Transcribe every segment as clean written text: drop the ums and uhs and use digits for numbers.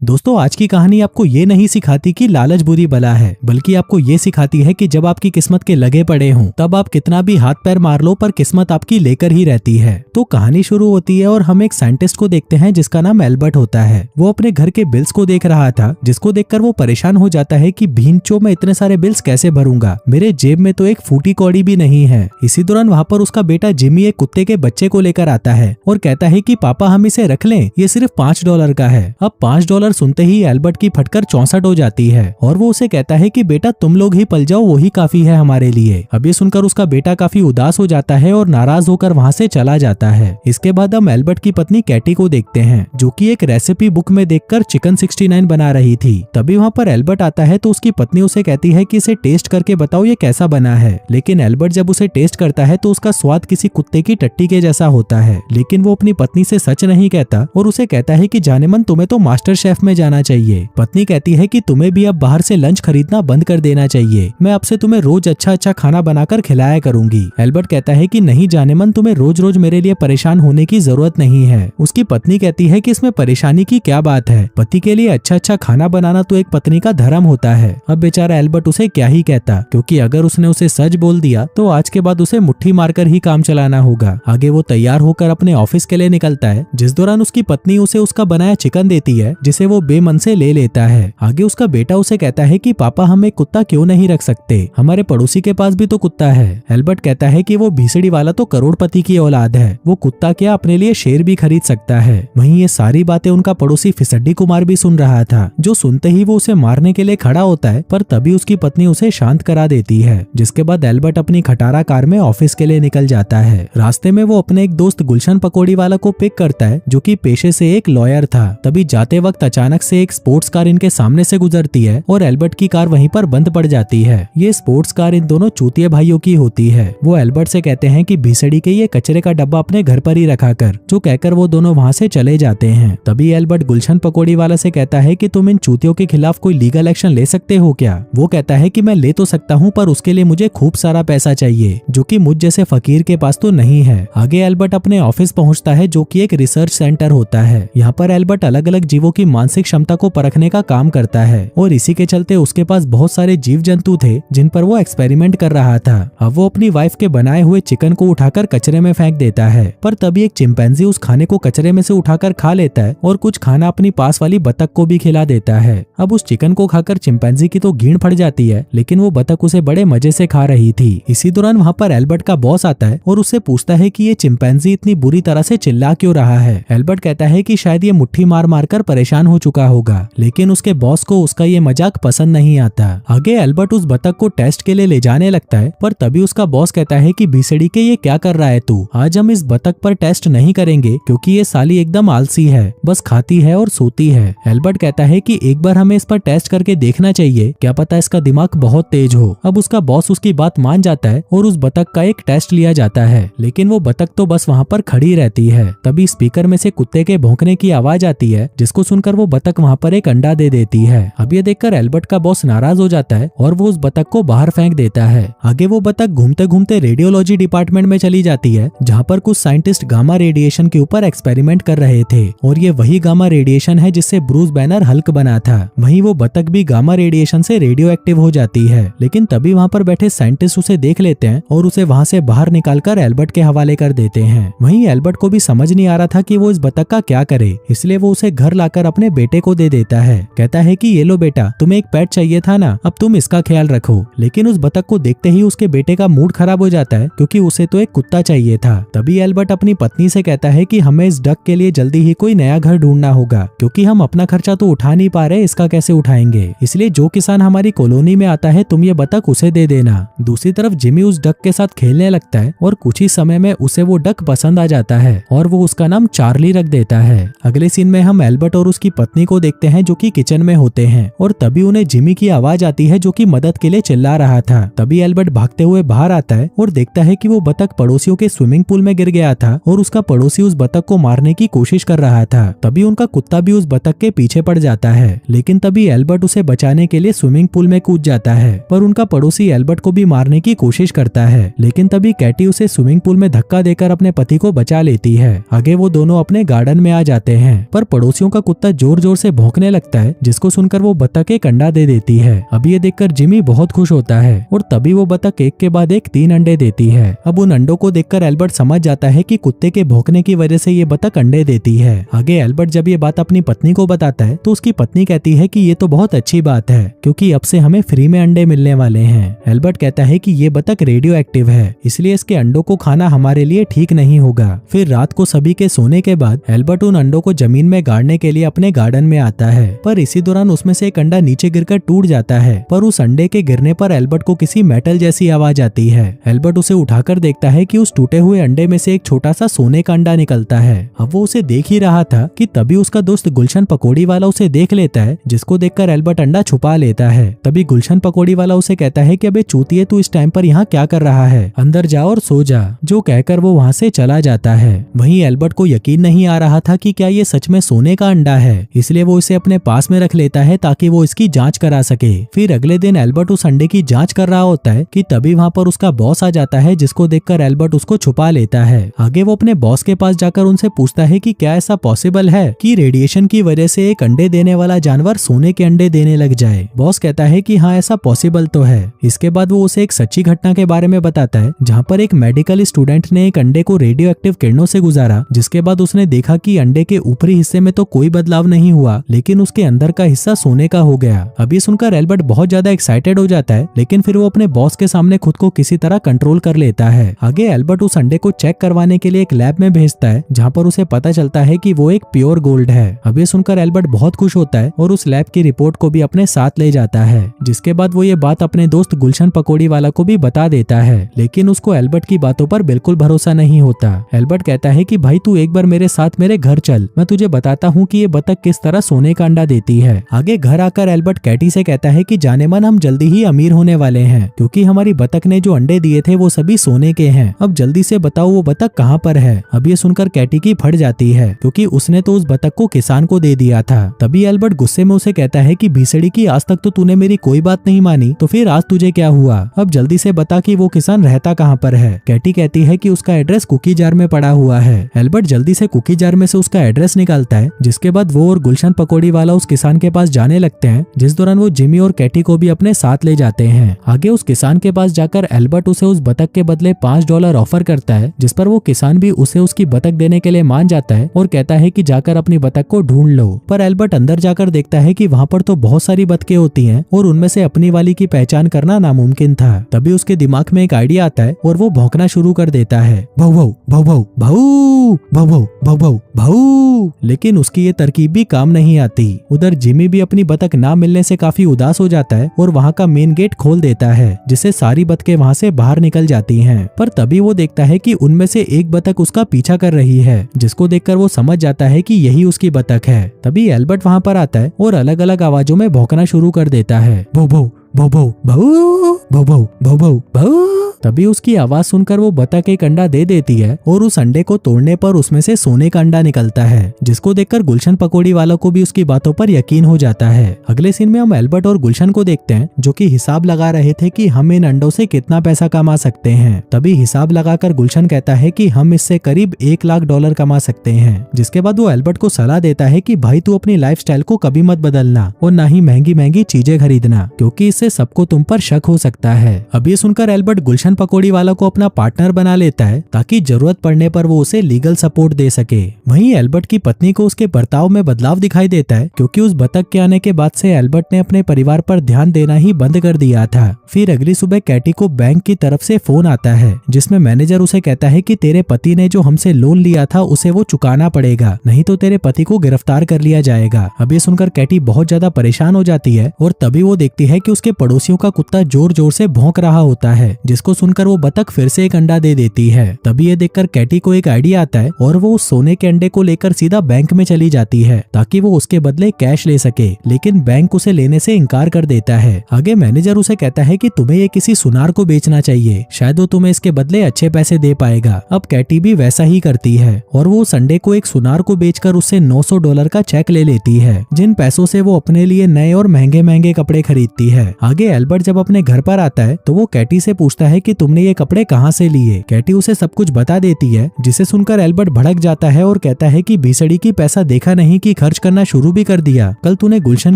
दोस्तों, आज की कहानी आपको ये नहीं सिखाती कि लालच बुरी बला है, बल्कि आपको ये सिखाती है कि जब आपकी किस्मत के लगे पड़े हों तब आप कितना भी हाथ पैर मार लो पर किस्मत आपकी लेकर ही रहती है। तो कहानी शुरू होती है और हम एक साइंटिस्ट को देखते हैं जिसका नाम एल्बर्ट होता है। वो अपने घर के बिल्स को देख रहा था, जिसको देखकर वो परेशान हो जाता है कि भीनचो मैं इतने सारे बिल्स कैसे भरूंगा, मेरे जेब में तो एक फूटी कौड़ी भी नहीं है। इसी दौरान वहाँ पर उसका बेटा जिमी एक कुत्ते के बच्चे को लेकर आता है और कहता है कि पापा हम इसे रख लें, ये सिर्फ $5 का है। अब $5 सुनते ही एल्बर्ट की फटकर 64 हो जाती है और वो उसे कहता है कि बेटा तुम लोग ही पल जाओ, वही काफी है हमारे लिए। अब ये सुनकर उसका बेटा काफी उदास हो जाता है और नाराज होकर वहाँ से चला जाता है। इसके बाद हम एल्बर्ट की पत्नी कैटी को देखते हैं, जो कि एक रेसिपी बुक में देखकर चिकन 69 बना रही थी। तभी वहाँ पर एल्बर्ट आता है तो उसकी पत्नी उसे कहती है कि इसे टेस्ट करके बताओ ये कैसा बना है। लेकिन एल्बर्ट जब उसे टेस्ट करता है तो उसका स्वाद किसी कुत्ते की टट्टी के जैसा होता है। लेकिन वो अपनी पत्नी से सच नहीं कहता और उसे कहता है कि जाने मन तुम्हें तो मास्टर शेफ में जाना चाहिए। पत्नी कहती है कि तुम्हें भी अब बाहर से लंच खरीदना बंद कर देना चाहिए, मैं अब से तुम्हें रोज अच्छा खाना बनाकर खिलाया करूंगी। एल्बर्ट कहता है कि नहीं जाने मन, तुम्हें रोज रोज मेरे लिए परेशान होने की जरूरत नहीं है। उसकी पत्नी कहती है कि इसमें परेशानी की क्या बात है, पति के लिए अच्छा खाना बनाना तो एक पत्नी का धर्म होता है। अब बेचारा एल्बर्ट उसे क्या ही कहता, क्योंकि अगर उसने उसे सच बोल दिया तो आज के बाद उसे मुट्ठी मारकर ही काम चलाना होगा। आगे वो तैयार होकर अपने ऑफिस के लिए निकलता है, जिस दौरान उसकी पत्नी उसे उसका बनाया चिकन देती है, जिसे वो बेमन से ले लेता है। आगे उसका बेटा उसे कहता है कि पापा हम एक कुत्ता क्यों नहीं रख सकते, हमारे पड़ोसी के पास भी तो कुत्ता है। एल्बर्ट कहता है कि वो भीसड़ी वाला तो करोड़पति की औलाद है, वो कुत्ता क्या अपने लिए शेर भी खरीद सकता है। वहीं ये सारी बातें उनका पड़ोसी फिसड्डी कुमार भी सुन रहा था, जो सुनते ही वो उसे मारने के लिए खड़ा होता है, पर तभी उसकी पत्नी उसे शांत करा देती है। जिसके बाद एल्बर्ट अपनी खटारा कार में ऑफिस के लिए निकल जाता है। रास्ते में वो अपने एक दोस्त गुलशन पकौड़ी वाला को पिक करता है, जो कि पेशे से एक लॉयर था। तभी जाते वक्त अचानक से एक स्पोर्ट्स कार इनके सामने से गुजरती है और एल्बर्ट की कार वहीं पर बंद पड़ जाती है। ये स्पोर्ट्स कार इन दोनों चूतिए भाइयों की होती है। वो एल्बर्ट से कहते हैं कि भीसड़ी के ये कचरे का डब्बा अपने घर पर ही रखा कर, जो कहकर वो दोनों वहाँ से चले जाते हैं। तभी एल्बर्ट गुलशन पकौड़ी वाला से कहता है कि तुम इन चूतियों के खिलाफ कोई लीगल एक्शन ले सकते हो क्या। वो कहता है कि मैं ले तो सकता हूँ, पर उसके लिए मुझे खूब सारा पैसा चाहिए, जो कि मुझ जैसे फकीर के पास तो नहीं है। आगे एल्बर्ट अपने ऑफिस पहुँचता है, जो कि एक रिसर्च सेंटर होता है। यहाँ पर एल्बर्ट अलग अलग जीवों की मानसिक क्षमता को परखने का काम करता है और इसी के चलते उसके पास बहुत सारे जीव जंतु थे जिन पर वो एक्सपेरिमेंट कर रहा था। अब वो अपनी वाइफ के बनाए हुए चिकन को उठाकर कचरे में फेंक देता है, पर तभी एक चिंपैंजी उस खाने को कचरे में से उठाकर खा लेता है और कुछ खाना अपनी पास वाली बतख को भी खिला देता है। अब उस चिकन को खाकर चिंपैंजी की तो घीण फट जाती है, लेकिन वो बतख उसे बड़े मजे से खा रही थी। इसी दौरान वहाँ पर एल्बर्ट का बॉस आता है और उससे पूछता है कि ये चिंपैंजी इतनी बुरी तरह से चिल्ला क्यों रहा है। एल्बर्ट कहता है कि शायद ये मुट्ठी मार मार कर परेशान हो चुका होगा, लेकिन उसके बॉस को उसका ये मजाक पसंद नहीं आता। आगे एल्बर्ट उस बतख को टेस्ट के लिए ले जाने लगता है, पर तभी उसका बॉस कहता है कि भीसड़ी के ये क्या कर रहा है तू, आज हम इस बतख पर टेस्ट नहीं करेंगे क्योंकि ये साली एकदम आलसी है, बस खाती है और सोती है। एल्बर्ट कहता है कि एक बार हमें इस पर टेस्ट करके देखना चाहिए, क्या पता इसका दिमाग बहुत तेज हो। अब उसका बॉस उसकी बात मान जाता है और उस बतख का एक टेस्ट लिया जाता है, लेकिन वो बतख तो बस वहाँ पर खड़ी रहती है। तभी स्पीकर में से कुत्ते के भौंकने की आवाज आती है, जिसको सुनकर वो बतख वहाँ पर एक अंडा दे देती है। अब ये देखकर एल्बर्ट का बॉस नाराज हो जाता है और वो उस बतख को बाहर फेंक देता है। आगे वो बतख घूमते घूमते रेडियोलॉजी डिपार्टमेंट में चली जाती है, जहाँ पर कुछ साइंटिस्ट गामा रेडिएशन के ऊपर एक्सपेरिमेंट कर रहे थे और ये वही गामा रेडिएशन है जिससे ब्रूस बैनर हल्क बना था। वहीं वो बतख भी गामा रेडिएशन से रेडियो एक्टिव हो जाती है, लेकिन तभी वहाँ पर बैठे साइंटिस्ट उसे देख लेते हैं और उसे वहाँ से बाहर निकालकर एल्बर्ट के हवाले कर देते हैं। वहीं एल्बर्ट को भी समझ नहीं आ रहा था कि वो इस बतख का क्या करे, इसलिए वो उसे घर लाकर अपने बेटे को दे देता है। कहता है कि ये लो बेटा, तुम्हें एक पेट चाहिए था ना, अब तुम इसका ख्याल रखो। लेकिन उस बतख को देखते ही उसके बेटे का मूड खराब हो जाता है, क्योंकि उसे तो एक कुत्ता चाहिए था। तभी एल्बर्ट अपनी पत्नी से कहता है कि हमें इस डक के लिए जल्दी ही कोई नया घर ढूंढना होगा, क्योंकि हम अपना खर्चा तो उठा नहीं पा रहे, इसका कैसे उठाएंगे। इसलिए जो किसान हमारी कॉलोनी में आता है तुम ये बतख उसे दे देना। दूसरी तरफ जिमी उस डक के साथ खेलने लगता है और कुछ ही समय में उसे वो डक पसंद आ जाता है और वो उसका नाम चार्ली रख देता है। अगले सीन में हम एल्बर्ट और उसकी पत्नी को देखते हैं, जो कि किचन में होते हैं और तभी उन्हें जिमी की आवाज आती है, जो कि मदद के लिए चिल्ला रहा था। तभी एल्बर्ट भागते हुए बाहर आता है और देखता है कि वो बतख पड़ोसियों के स्विमिंग पूल में गिर गया था और उसका पड़ोसी उस बतख को मारने की कोशिश कर रहा था। तभी उनका कुत्ता भी उस बतख के पीछे पड़ जाता है, लेकिन तभी एल्बर्ट उसे बचाने के लिए स्विमिंग पूल में कूद जाता है, पर उनका पड़ोसी एल्बर्ट को भी मारने की कोशिश करता है। लेकिन तभी कैटी उसे स्विमिंग पूल में धक्का देकर अपने पति को बचा लेती है। आगे वो दोनों अपने गार्डन में आ जाते हैं, पर पड़ोसियों का कुत्ता जोर जोर से भौंकने लगता है, जिसको सुनकर वो बतख एक अंडा दे देती है। अब ये देखकर जिमी बहुत खुश होता है और तभी वो बतख एक के बाद एक 3 अंडे देती है। अब उन अंडों को देखकर एल्बर्ट समझ जाता है कि कुत्ते के भौंकने की वजह से ये बतख अंडे देती है। आगे एल्बर्ट जब ये बात अपनी पत्नी को बताता है तो उसकी पत्नी कहती है कि ये तो बहुत अच्छी बात है, क्योंकि अब से हमें फ्री में अंडे मिलने वाले हैं। एल्बर्ट कहता है कि ये बतख रेडियो एक्टिव है, इसलिए इसके अंडों को खाना हमारे लिए ठीक नहीं होगा। फिर रात को सभी के सोने के बाद एल्बर्ट उन अंडों को जमीन में गाड़ने के लिए अपने गार्डन में आता है, पर इसी दौरान उसमें से एक अंडा नीचे गिरकर टूट जाता है। पर उस अंडे के गिरने पर एल्बर्ट को किसी मेटल जैसी आवाज आती है। एल्बर्ट उसे उठाकर देखता है कि उस टूटे हुए अंडे में से एक छोटा सा सोने का अंडा निकलता है। अब वो उसे देख ही रहा था कि तभी उसका दोस्त गुलशन पकौड़ी वाला उसे देख लेता है, जिसको देखकर एल्बर्ट अंडा छुपा लेता है। तभी गुलशन पकौड़ी वाला उसे कहता है कि अबे चूतिए, तू इस टाइम पर यहाँ क्या कर रहा है, अंदर जा और सो जा। जो कहकर वो वहाँ से चला जाता है। वहीं एल्बर्ट को यकीन नहीं आ रहा था कि क्या ये सच में सोने का अंडा है, इसलिए वो इसे अपने पास में रख लेता है ताकि वो इसकी जांच करा सके। फिर अगले दिन एल्बर्ट उस अंडे की जांच कर रहा होता है कि तभी वहाँ पर उसका बॉस आ जाता है, जिसको देखकर एल्बर्ट उसको छुपा लेता है। आगे वो अपने बॉस के पास जाकर उनसे पूछता है कि क्या ऐसा पॉसिबल है कि रेडिएशन की वजह से एक अंडे देने वाला जानवर सोने के अंडे देने लग जाए। बॉस कहता है कि हाँ, ऐसा पॉसिबल तो है। इसके बाद वो उसे एक सच्ची घटना के बारे में बताता है, जहाँ पर एक मेडिकल स्टूडेंट ने एक अंडे को रेडियो एक्टिव किरणों से गुजारा, जिसके बाद उसने देखा कि अंडे के ऊपरी हिस्से में तो कोई बदलाव नहीं हुआ, लेकिन उसके अंदर का हिस्सा सोने का हो गया। अभी सुनकर एल्बर्ट बहुत ज्यादा एक्साइटेड हो जाता है, लेकिन फिर वो अपने बॉस के सामने खुद को किसी तरह कंट्रोल कर लेता है। आगे एल्बर्ट उस अंडे को चेक करवाने के लिए एक लैब में भेजता है, जहाँ पर उसे पता चलता है कि वो एक प्योर गोल्ड है। अब ये सुनकर एल्बर्ट बहुत खुश होता है और उस लैब की रिपोर्ट को भी अपने साथ ले जाता है, जिसके बाद वो ये बात अपने दोस्त गुलशन पकौड़ी वाला को भी बता देता है, लेकिन उसको एल्बर्ट की बातों पर बिल्कुल भरोसा नहीं होता। एल्बर्ट कहता है कि भाई तू एक बार मेरे साथ मेरे घर चल, मैं तुझे बताता हूँ कि ये बतख किस तरह सोने का अंडा देती है। आगे घर आकर एल्बर्ट कैटी से कहता है कि जाने मन हम जल्दी ही अमीर होने वाले हैं, क्योंकि हमारी बतख ने जो अंडे दिए थे वो सभी सोने के हैं। अब जल्दी से बताओ वो बतख कहाँ पर है। अब ये सुनकर कैटी की फट जाती है, क्योंकि उसने तो उस बतख को किसान को दे दिया था। तभी एल्बर्ट गुस्से में उसे कहता है कि भीसड़ी की, आज तक तो तूने मेरी कोई बात नहीं मानी, तो फिर आज तुझे क्या हुआ। अब जल्दी से बता कि वो किसान रहता कहाँ पर है। कैटी कहती है कि उसका एड्रेस कुकी जार में पड़ा हुआ है। एल्बर्ट जल्दी से कुकी जार में से उसका एड्रेस निकालता है, जिसके बाद वो और गुलशन पकौड़ी वाला उस किसान के पास जाने लगते हैं, जिस दौरान वो जिमी और कैटी को भी अपने साथ ले जाते हैं। आगे उस किसान के पास जाकर एल्बर्ट उसे उस बतख के बदले $5 ऑफर करता है, जिस पर वो किसान भी उसे उसकी बतख देने के लिए मान जाता है और कहता है कि जाकर अपनी बतख को ढूंढ लो। पर एल्बर्ट अंदर जाकर देखता है कि वहाँ पर तो बहुत सारी बतखें होती हैं और उनमें से अपनी वाली की पहचान करना नामुमकिन था। तभी उसके दिमाग में एक आइडिया आता है और वो भौंकना शुरू कर देता है, भौ भौ भौ भौ भाऊ भौ भौ भौ भौ भाऊ। लेकिन उसकी ये तरकीब भी काम नहीं आती। उधर जिमी भी अपनी बतख ना मिलने से काफी उदास हो जाता है और वहाँ का मेन गेट खोल देता है, जिससे सारी बतखें वहाँ से बाहर निकल जाती हैं। पर तभी वो देखता है कि उनमें से एक बतख उसका पीछा कर रही है, जिसको देखकर वो समझ जाता है कि यही उसकी बतख है। तभी एल्बर्ट वहाँ पर आता है और अलग अलग आवाजों में भौंकना शुरू कर देता है, भौ भौ भौ भौ भाऊ भौ भौ भौ भौ भाऊ। तभी उसकी आवाज सुनकर वो बतख एक अंडा दे देती है और उस अंडे को तोड़ने पर उसमें से सोने का अंडा निकलता है, जिसको देखकर गुलशन पकौड़ी वालों को भी उसकी बातों पर यकीन हो जाता है। अगले सीन में हम एल्बर्ट और गुलशन को देखते हैं, जो कि हिसाब लगा रहे थे कि हम इन अंडों से कितना पैसा कमा सकते हैं। तभी हिसाब लगाकर गुलशन कहता है कि हम इससे करीब $1 लाख कमा सकते हैं। जिसके बाद वो एल्बर्ट को सलाह देता है कि भाई तू अपनी लाइफस्टाइल को कभी मत बदलना और ना ही महंगी महंगी चीजें खरीदना, क्योंकि इससे सबको तुम पर शक हो सकता है। अब ये सुनकर एल्बर्ट गुलशन पकौड़ी वाला को अपना पार्टनर बना लेता है, ताकि जरूरत पड़ने पर वो उसे लीगल सपोर्ट दे सके। वहीं एल्बर्ट की पत्नी को उसके बर्ताव में बदलाव दिखाई देता है, क्योंकि उस बतख के आने के बाद से एल्बर्ट ने अपने परिवार पर ध्यान देना ही बंद कर दिया था। फिर अगली सुबह कैटी को बैंक की तरफ से फोन आता है, जिसमें मैनेजर उसे कहता है कि तेरे पति ने जो हमसे लोन लिया था उसे वो चुकाना पड़ेगा, नहीं तो तेरे पति को गिरफ्तार कर लिया जाएगा। अब ये सुनकर कैटी बहुत ज्यादा परेशान हो जाती है और तभी वो देखती है कि उसके पड़ोसियों का कुत्ता जोर जोर से भौंक रहा होता है, जिसको सुनकर वो बतख फिर से एक अंडा दे देती है। तभी ये देखकर कैटी को एक आइडिया आता है और वो उस सोने के अंडे को लेकर सीधा बैंक में चली जाती है, ताकि वो उसके बदले कैश ले सके, लेकिन बैंक उसे लेने से इनकार कर देता है। आगे मैनेजर उसे कहता है कि तुम्हें ये किसी सुनार को बेचना चाहिए, शायद वो तुम्हें इसके बदले अच्छे पैसे दे पाएगा। अब कैटी भी वैसा ही करती है और वो संडे को एक सुनार को बेचकर उससे $900 का चेक ले लेती है, जिन पैसों से वो अपने लिए नए और महंगे महंगे कपड़े खरीदती है। आगे एल्बर्ट जब अपने घर पर आता है तो वो कैटी से पूछता है कि तुमने ये कपड़े कहाँ से लिए। कैटी उसे सब कुछ बता देती है, जिसे सुनकर एल्बर्ट भड़क जाता है और कहता है कि भीसड़ी की पैसा देखा नहीं कि खर्च करना शुरू भी कर दिया। कल तूने गुलशन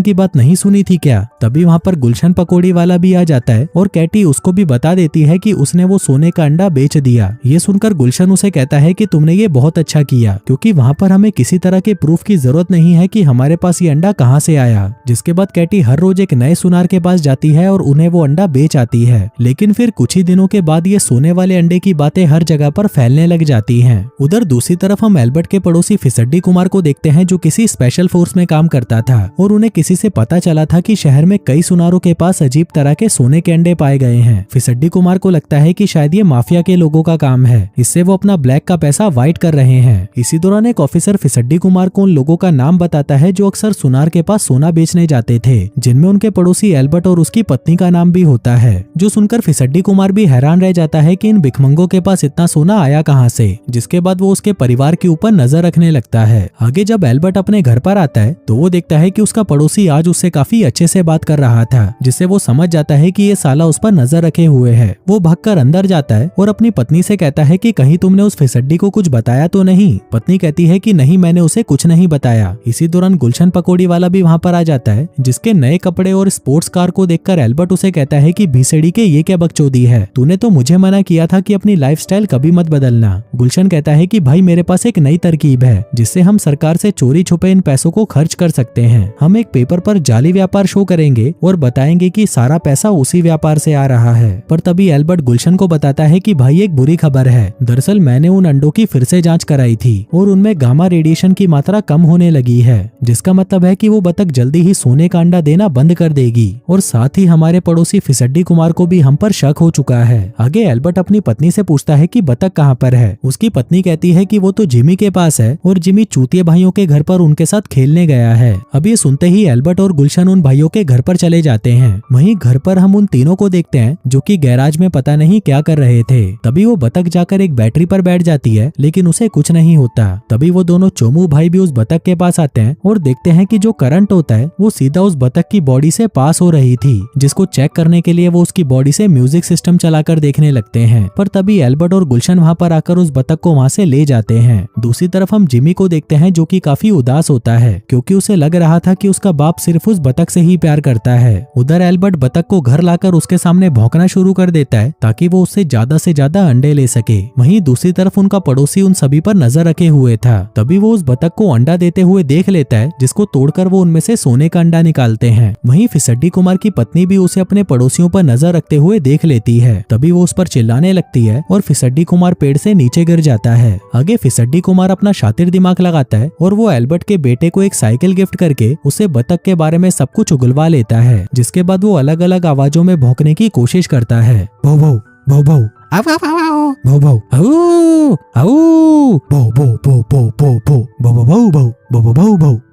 की बात नहीं सुनी थी क्या? तभी वहाँ पर गुलशन पकौड़ी वाला भी आ जाता है और कैटी उसको भी बता देती है कि उसने वो सोने का अंडा बेच दिया। ये सुनकर गुलशन उसे कहता है कि तुमने ये बहुत अच्छा किया, क्योंकि वहाँ पर हमें किसी तरह के प्रूफ की जरूरत नहीं है कि हमारे पास ये अंडा कहाँ से आया। जिसके बाद कैटी हर रोज एक नए सुनार के पास जाती है और उन्हें वो अंडा बेच आती है। लेकिन फिर कुछ ही दिनों के बाद ये सोने वाले अंडे की बातें हर जगह पर फैलने लग जाती हैं। उधर दूसरी तरफ हम एल्बर्ट के पड़ोसी फिसड्डी कुमार को देखते हैं, जो किसी स्पेशल फोर्स में काम करता था और उन्हें किसी से पता चला था कि शहर में कई सुनारों के पास अजीब तरह के सोने के अंडे पाए गए हैं। फिसड्डी कुमार को लगता है कि शायद ये माफिया के लोगों का काम है, इससे वो अपना ब्लैक का पैसा व्हाइट कर रहे हैं। इसी दौरान एक ऑफिसर फिसड्डी कुमार को उन लोगों का नाम बताता है जो अक्सर सुनार के पास सोना बेचने जाते थे, जिनमें उनके पड़ोसी एल्बर्ट और उसकी पत्नी का नाम भी होता है। जो सुनकर फिसड्डी कुमार भी हैरान रह जाता है कि इन भिखमंगों के पास इतना सोना आया कहां से। जिसके बाद वो उसके परिवार के ऊपर नजर रखने लगता है। आगे जब एल्बर्ट अपने घर पर आता है तो वो देखता है कि उसका पड़ोसी आज उससे काफी अच्छे से बात कर रहा था, जिससे वो समझ जाता है कि ये साला उस पर नजर रखे हुए है। वो भागकर अंदर जाता है और अपनी पत्नी से कहता है कि कहीं तुमने उस फिसड्डी को कुछ बताया तो नहीं। पत्नी कहती है कि नहीं, मैंने उसे कुछ नहीं बताया। इसी दौरान गुलशन पकौड़ी वाला भी वहाँ पर आ जाता है, जिसके नए कपड़े और स्पोर्ट्स कार को देखकर एल्बर्ट उसे कहता है कि भीसड़ी के ये क्या बकचोदी है, तूने तो मुझे मना किया था कि अपनी लाइफस्टाइल कभी मत बदलना। गुलशन कहता है कि भाई मेरे पास एक नई तरकीब है, जिससे हम सरकार से चोरी छुपे इन पैसों को खर्च कर सकते हैं। हम एक पेपर पर जाली व्यापार शो करेंगे और बताएंगे कि सारा पैसा उसी व्यापार से आ रहा है। पर तभी एल्बर्ट गुलशन को बताता है कि भाई एक बुरी खबर है, दरअसल मैंने उन अंडों की फिर से जांच कराई थी और उनमें गामा रेडिएशन की मात्रा कम होने लगी है, जिसका मतलब है कि वो बतख जल्दी ही सोने का अंडा देना बंद कर देगी। और साथ ही हमारे पड़ोसी फिसड्डी कुमार को भी हम पर शक हो चुका है। आगे एल्बर्ट अपनी पत्नी से पूछता है कि बतख कहाँ पर है। उसकी पत्नी कहती है कि वो तो जिमी के पास है और जिमी चूतिए भाइयों के घर पर उनके साथ खेलने गया है। अब ये सुनते ही एल्बर्ट और गुलशन उन भाइयों के घर पर चले जाते हैं। वहीं घर पर हम उन तीनों को देखते हैं जो कि गैराज में पता नहीं क्या कर रहे थे। तभी वो बतख जाकर एक बैटरी पर बैठ जाती है, लेकिन उसे कुछ नहीं होता। तभी वो दोनों चोमू भाई भी उस बतख के पास आते हैं और देखते हैं कि जो करंट होता है वो सीधा उस बतख की बॉडी से पास हो रही थी, जिसको चेक करने के लिए वो उसकी बॉडी से म्यूजिक सिस्टम चलाकर देखने लगते हैं। पर तभी एल्बर्ट और गुलशन वहाँ पर आकर उस बतख को वहाँ से ले जाते हैं। दूसरी तरफ हम जिमी को देखते हैं, जो कि काफी उदास होता है, क्योंकि उसे लग रहा था कि उसका बाप सिर्फ उस बतख से ही प्यार करता है। उधर एल्बर्ट बतख को घर लाकर उसके सामने भौंकना शुरू कर देता है, ताकि वो उससे ज्यादा से ज्यादा अंडे ले सके। वहीं दूसरी तरफ उनका पड़ोसी उन सभी पर नजर रखे हुए था। तभी वो उस बतख को अंडा देते हुए देख लेता है, जिसको तोड़कर वो उनमें से सोने का अंडा निकालते हैं। वहीं फिसड्डी कुमार की पत्नी भी उसे अपने पड़ोसियों पर नजर रखते हुए देख लेती है। तभी वो उस पर चिल्लाने लगती है और फिसड्डी कुमार पेड़ से नीचे गिर जाता है। आगे फिसड्डी कुमार अपना शातिर दिमाग लगाता है और वो एल्बर्ट के बेटे को एक साइकिल गिफ्ट करके उसे बतख के बारे में सब कुछ उगलवा लेता है। जिसके बाद वो अलग अलग आवाजों में भौंकने की कोशिश करता है। भौ भौ भौ भौ भौ भौ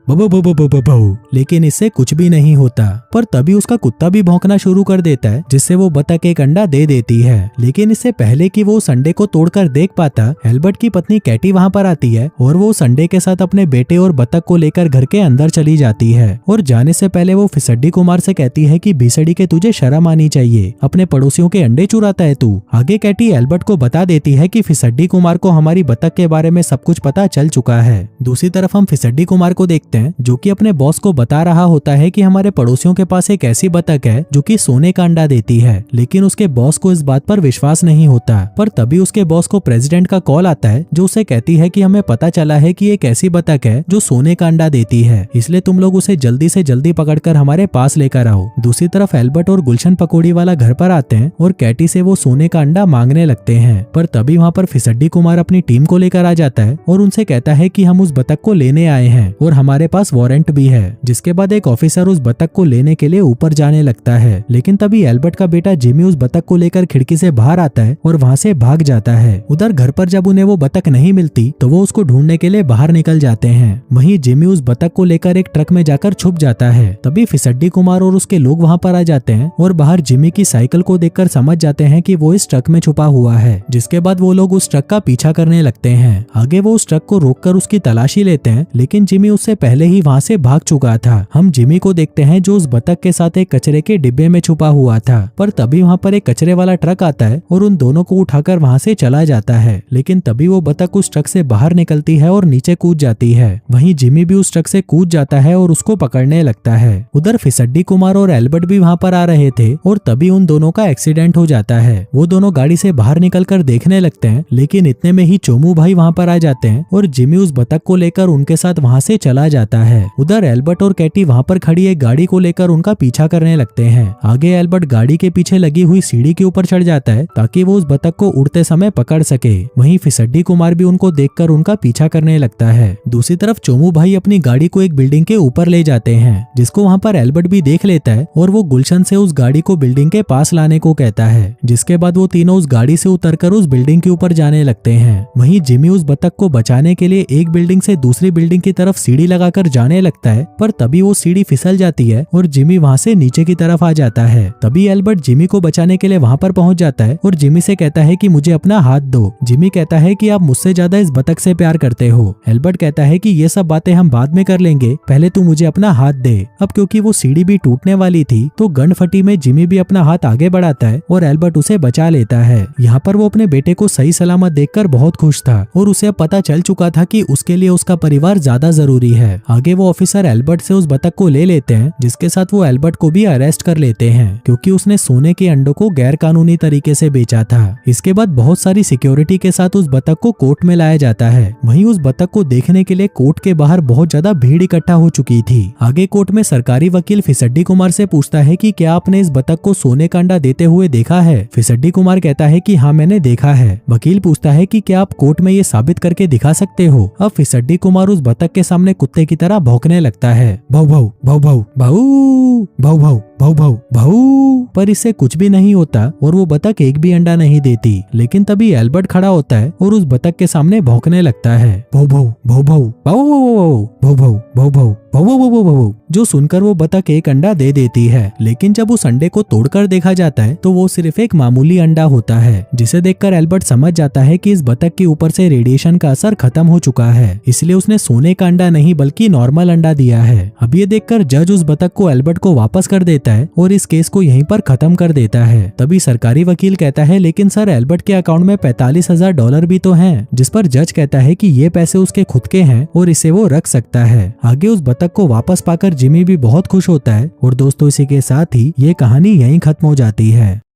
भौ भौ भौ भौ। लेकिन इससे कुछ भी नहीं होता। पर तभी उसका कुत्ता भी भौंकना शुरू कर देता है, जिससे वो बतख एक अंडा दे देती है। लेकिन इससे पहले कि वो उस अंडे को तोड़कर देख पाता, एल्बर्ट की पत्नी कैटी वहाँ पर आती है और वो उस अंडे के साथ अपने बेटे और बतख को लेकर घर के अंदर चली जाती है। और जाने से पहले वो फिसड्डी कुमार से कहती है कि भीसड़ी के तुझे शर्म आनी चाहिए, अपने पड़ोसियों के अंडे चुराता है तू। आगे कैटी एल्बर्ट को बता देती है कि फिसड्डी कुमार को हमारी बतख के बारे में सब कुछ पता चल चुका है। दूसरी तरफ हम फिसड्डी कुमार को देखते हैं, जो कि अपने बॉस को बता रहा होता है कि हमारे पड़ोसियों के पास एक ऐसी बतख है जो कि सोने का अंडा देती है। लेकिन उसके बॉस को इस बात पर विश्वास नहीं होता। पर तभी उसके बॉस को प्रेसिडेंट का कॉल आता है, जो उसे कहती है कि हमें पता चला है कि एक ऐसी बतख है जो सोने का अंडा देती है, इसलिए तुम लोग उसे जल्दी से जल्दी पकड़कर हमारे पास लेकर आओ। दूसरी तरफ एल्बर्ट और गुलशन पकौड़ी वाला घर पर आते हैं और कैटी से वो सोने का अंडा मांगने लगते हैं। पर तभी वहाँ पर फिसड्डी कुमार अपनी टीम को लेकर आ जाता है और उनसे कहता है कि हम उस बतख को लेने आए हैं और हमारे पास वारंट भी है। जिसके बाद एक ऑफिसर उस बतख को लेने के लिए ऊपर जाने लगता है। लेकिन तभी एल्बर्ट का बेटा जिमी उस बतख को लेकर खिड़की से बाहर आता है और वहाँ से भाग जाता है। उधर घर पर जब उन्हें वो बतख नहीं मिलती तो वो उसको ढूंढने के लिए बाहर निकल जाते हैं। वहीं जिमी उस बतख को लेकर एक ट्रक में जाकर छुप जाता है। तभी फिसड्डी कुमार और उसके लोग वहाँ पर आ जाते हैं और बाहर जिमी की साइकिल को देखकर समझ जाते हैं कि वो इस ट्रक में छुपा हुआ है। जिसके बाद वो लोग उस ट्रक का पीछा करने लगते हैं। आगे वो उस ट्रक को रोककर उसकी तलाशी लेते हैं, लेकिन जिमी उससे पहले ही वहाँ से भाग चुका था। हम जिमी को देखते हैं जो उस बतख के साथ एक कचरे के डिब्बे में छुपा हुआ था, पर तभी वहाँ पर एक कचरे वाला ट्रक आता है और उन दोनों को उठाकर वहाँ से चला जाता है। लेकिन तभी वो बतख उस ट्रक से बाहर निकलती है और नीचे कूद जाती है। वहीं जिमी भी उस ट्रक से कूद जाता है और उसको पकड़ने लगता है। उधर फिसड्डी कुमार और एल्बर्ट भी वहाँ पर आ रहे थे और तभी उन दोनों का एक्सीडेंट हो जाता है। वो दोनों गाड़ी से बाहर निकलकर देखने लगते हैं, लेकिन इतने में ही चोमू भाई वहाँ पर आ जाते हैं और जिमी उस बतख को लेकर उनके साथ वहाँ से चला जाता है। उधर एल्बर्ट और कैटी वहाँ पर खड़ी एक गाड़ी को लेकर उनका पीछा करने लगते हैं। आगे एल्बर्ट गाड़ी के पीछे लगी हुई सीढ़ी के ऊपर चढ़ जाता है ताकि वो उस बतख को उड़ते समय पकड़ सके। वहीं फिसड्डी कुमार भी उनको देखकर उनका पीछा करने लगता है। दूसरी तरफ चोमू भाई अपनी गाड़ी को एक बिल्डिंग के ऊपर ले जाते हैं, जिसको वहाँ पर एल्बर्ट भी देख लेता है और वो गुलशन से उस गाड़ी को बिल्डिंग के पास लाने को कहता है। जिसके बाद वो तीनों उस गाड़ी से उतरकर उस बिल्डिंग के ऊपर जाने लगते हैं। वहीं जिमी उस बतख को बचाने के लिए एक बिल्डिंग से दूसरी बिल्डिंग की तरफ सीढ़ी लगाकर जाने लगता है, पर तभी वो सीढ़ी फिसल जाती है और जिमी वहाँ से नीचे की तरफ आ जाता है। तभी एल्बर्ट जिमी को बचाने के लिए वहाँ पर पहुँच जाता है और जिमी से कहता है कि मुझे अपना हाथ दो। जिमी कहता है कि आप मुझसे ज्यादा इस बतख से प्यार करते हो। एल्बर्ट कहता है कि ये सब बातें हम बाद में कर लेंगे, पहले तू मुझे अपना हाथ दे। अब क्योंकि वो सीढ़ी भी टूटने वाली थी तो गनफटी में जिमी भी अपना हाथ आगे बढ़ाता है और एल्बर्ट उसे बचा लेता है। यहाँ पर वो अपने बेटे को सही सलामत देखकर बहुत खुश था और उसे अब पता चल चुका था कि उसके लिए उसका परिवार ज्यादा जरूरी है। आगे वो ऑफिसर एल्बर्ट से उस बतख को ले लेते हैं, जिसके साथ वो एल्बर्ट को भी अरेस्ट कर लेते हैं क्योंकि उसने सोने के अंडों को गैर कानूनी तरीके से बेचा था। इसके बाद बहुत सारी सिक्योरिटी के साथ उस बतख को कोर्ट में लाया जाता है। वहीं उस बतख को देखने के लिए कोर्ट के बाहर बहुत ज्यादा भीड़ इकट्ठा हो चुकी थी। आगे कोर्ट में सरकारी वकील फिसड्डी कुमार से पूछता है कि क्या आपने इस बतख को सोने का अंडा देते हुए देखा है। फिसड्डी कुमार कहता है कि हाँ मैंने देखा है। वकील पूछता है कि क्या आप कोर्ट में ये साबित करके दिखा सकते हो। अब फिसड्डी कुमार उस बतख के सामने कुत्ते की तरह भौंकने लगता है, भाऊ भाऊ भाऊ भाऊ भाऊ भाऊ भाऊ भाऊ भाऊ भाऊ, पर इससे कुछ भी नहीं होता और वो बतख एक भी अंडा नहीं देती। लेकिन तभी एल्बर्ट खड़ा होता है और उस बतख के सामने भौंकने लगता है, भाऊ भाऊ भाऊ भाऊ भाऊ भाऊ भाऊ भाऊ भाऊ भाऊ भाऊ, जो सुनकर वो बतख एक अंडा दे देती है। लेकिन जब उस अंडे को तोड़कर देखा जाता है तो वो सिर्फ एक मामूली अंडा होता है, जिसे देखकर एल्बर्ट समझ जाता है कि इस बतख के ऊपर से रेडिएशन का असर खत्म हो चुका है, इसलिए उसने सोने का अंडा नहीं बल्कि नॉर्मल अंडा दिया है। अब ये देखकर जज उस बतख को एल्बर्ट को वापस कर देता है और इस केस को यहीं पर खत्म कर देता है। तभी सरकारी वकील कहता है, लेकिन सर एल्बर्ट के अकाउंट में $45,000 भी तो हैं, जिस पर जज कहता है कि ये पैसे उसके खुद के हैं और इसे वो रख सकता है। आगे उस बतख को वापस पाकर जिमी भी बहुत खुश होता है। और दोस्तों इसी के साथ ही ये कहानी यहीं खत्म हो जाती है।